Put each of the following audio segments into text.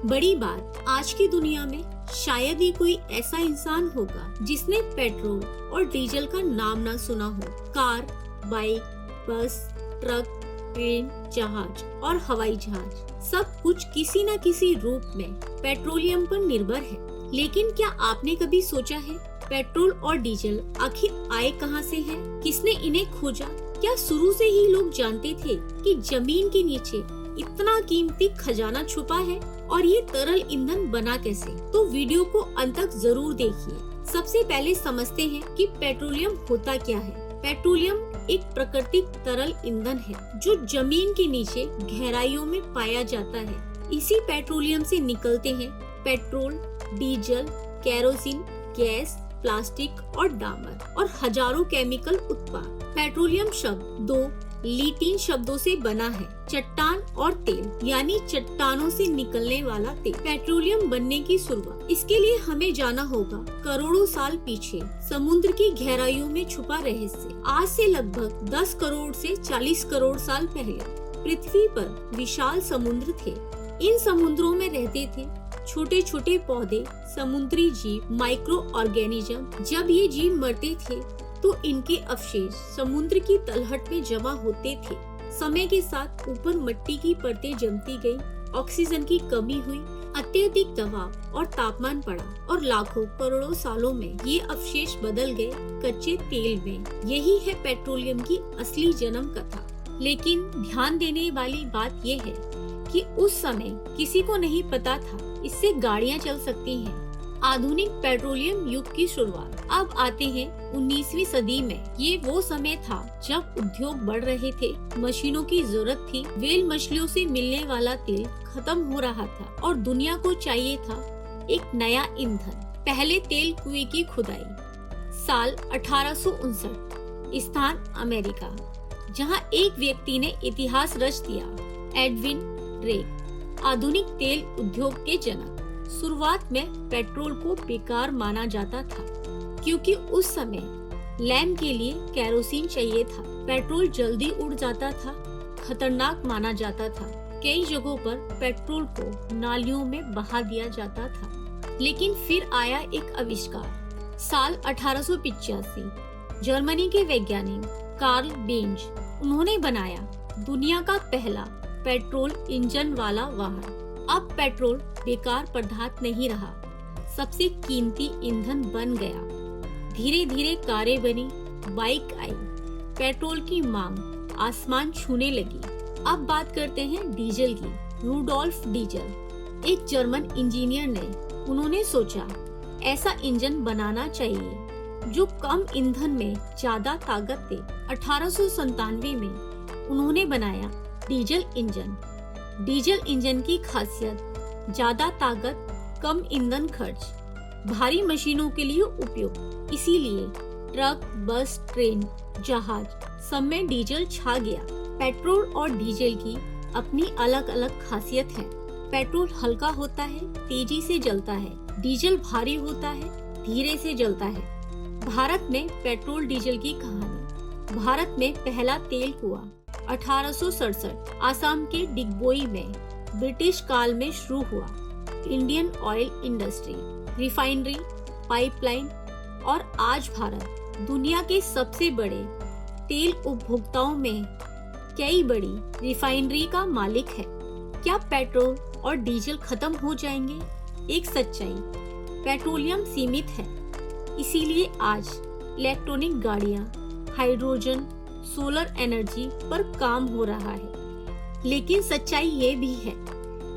बड़ी बात, आज की दुनिया में शायद ही कोई ऐसा इंसान होगा जिसने पेट्रोल और डीजल का नाम ना सुना हो। कार, बाइक, बस, ट्रक, ट्रेन, जहाज और हवाई जहाज सब कुछ किसी न किसी रूप में पेट्रोलियम पर निर्भर है। लेकिन क्या आपने कभी सोचा है पेट्रोल और डीजल आखिर आए कहां से हैं? किसने इन्हें खोजा? क्या शुरू से ही लोग जानते थे कि जमीन के नीचे इतना कीमती खजाना छुपा है? और ये तरल ईंधन बना कैसे? तो वीडियो को अंत तक जरूर देखिए। सबसे पहले समझते हैं कि पेट्रोलियम होता क्या है। पेट्रोलियम एक प्राकृतिक तरल ईंधन है जो जमीन के नीचे गहराइयों में पाया जाता है। इसी पेट्रोलियम से निकलते हैं petrol, diesel, kerosene, gas, plastic और डामर और हजारों केमिकल उत्पाद। पेट्रोलियम शब्द दो लैटिन शब्दों से बना है, चट्टान और तेल, यानी चट्टानों से निकलने वाला तेल। पेट्रोलियम बनने की शुरुआत, इसके लिए हमें जाना होगा करोड़ों साल पीछे, समुद्र की गहराइयों में छुपा रहस्य। आज से लगभग 10 करोड़ से 40 करोड़ साल पहले पृथ्वी पर विशाल समुद्र थे। इन समुद्रों में रहते थे छोटे छोटे पौधे, समुद्री जीव, माइक्रो ऑर्गेनिज्म। जब ये जीव मरते थे तो इनके अवशेष समुद्र की तलहट में जमा होते थे। समय के साथ ऊपर मिट्टी की परतें जमती गईं, ऑक्सीजन की कमी हुई, अत्यधिक दबाव और तापमान बढ़ा और लाखों करोड़ों सालों में ये अवशेष बदल गए कच्चे तेल में। यही है पेट्रोलियम की असली जन्म कथा। लेकिन ध्यान देने वाली बात ये है कि उस समय किसी को नहीं पता था इससे गाड़ियां चल सकती हैं। आधुनिक पेट्रोलियम युग की शुरुआत। अब आते हैं 19वीं सदी में। ये वो समय था जब उद्योग बढ़ रहे थे, मशीनों की जरूरत थी, व्हेल मछलियों से मिलने वाला तेल खत्म हो रहा था और दुनिया को चाहिए था एक नया ईंधन। पहले तेल कुएं की खुदाई। साल 1859, स्थान अमेरिका, जहां एक व्यक्ति ने इतिहास रच दिया, एडविन ड्रेक, आधुनिक तेल उद्योग के जनक। शुरुआत में पेट्रोल को बेकार माना जाता था क्योंकि उस समय लैंप के लिए केरोसिन चाहिए था। पेट्रोल जल्दी उड़ जाता था, खतरनाक माना जाता था। कई जगहों पर पेट्रोल को नालियों में बहा दिया जाता था। लेकिन फिर आया एक आविष्कार। साल 1885, जर्मनी के वैज्ञानिक कार्ल बेंज, उन्होंने बनाया दुनिया का पहला पेट्रोल इंजन वाला वाहन। अब पेट्रोल बेकार पदार्थ नहीं रहा, सबसे कीमती ईंधन बन गया। धीरे धीरे कारें बनी, बाइक आई, पेट्रोल की मांग आसमान छूने लगी। अब बात करते हैं डीजल की। रूडोल्फ डीजल, एक जर्मन इंजीनियर ने, उन्होंने सोचा ऐसा इंजन बनाना चाहिए जो कम ईंधन में ज्यादा ताकत दे। 1897 में उन्होंने बनाया डीजल इंजन। डीजल इंजन की खासियत ज्यादा ताकत, कम ईंधन खर्च, भारी मशीनों के लिए उपयोग। इसीलिए ट्रक, बस, ट्रेन, जहाज सब में डीजल छा गया। पेट्रोल और डीजल की अपनी अलग अलग खासियत है। पेट्रोल हल्का होता है, तेजी से जलता है। डीजल भारी होता है, धीरे से जलता है। भारत में पेट्रोल डीजल की कहानी। भारत में पहला तेल कुआं 1867 आसाम के डिगबोई में ब्रिटिश काल में शुरू हुआ। Indian oil industry, refinery, pipeline और आज भारत दुनिया के सबसे बड़े तेल उपभोक्ताओं में कई बड़ी रिफाइनरी का मालिक है। क्या पेट्रोल और डीजल खत्म हो जाएंगे? एक सच्चाई, पेट्रोलियम सीमित है, इसीलिए आज इलेक्ट्रॉनिक गाड़ियां, हाइड्रोजन, सोलर एनर्जी पर काम हो रहा है। लेकिन सच्चाई ये भी है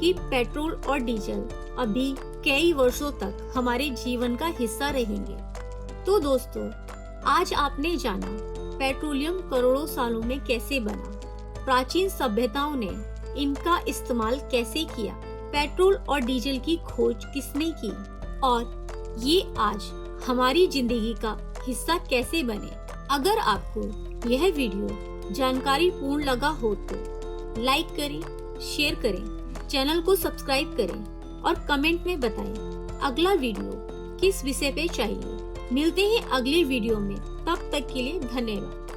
कि पेट्रोल और डीजल अभी कई वर्षों तक हमारे जीवन का हिस्सा रहेंगे। तो दोस्तों, आज आपने जाना पेट्रोलियम करोड़ों सालों में कैसे बना, प्राचीन सभ्यताओं ने इनका इस्तेमाल कैसे किया, पेट्रोल और डीजल की खोज किसने की और ये आज हमारी जिंदगी का हिस्सा कैसे बने। अगर आपको यह वीडियो जानकारी पूर्ण लगा हो तो लाइक करें, शेयर करें, चैनल को सब्सक्राइब करें और कमेंट में बताएं अगला वीडियो किस विषय पे चाहिए। मिलते हैं अगले वीडियो में, तब तक के लिए धन्यवाद।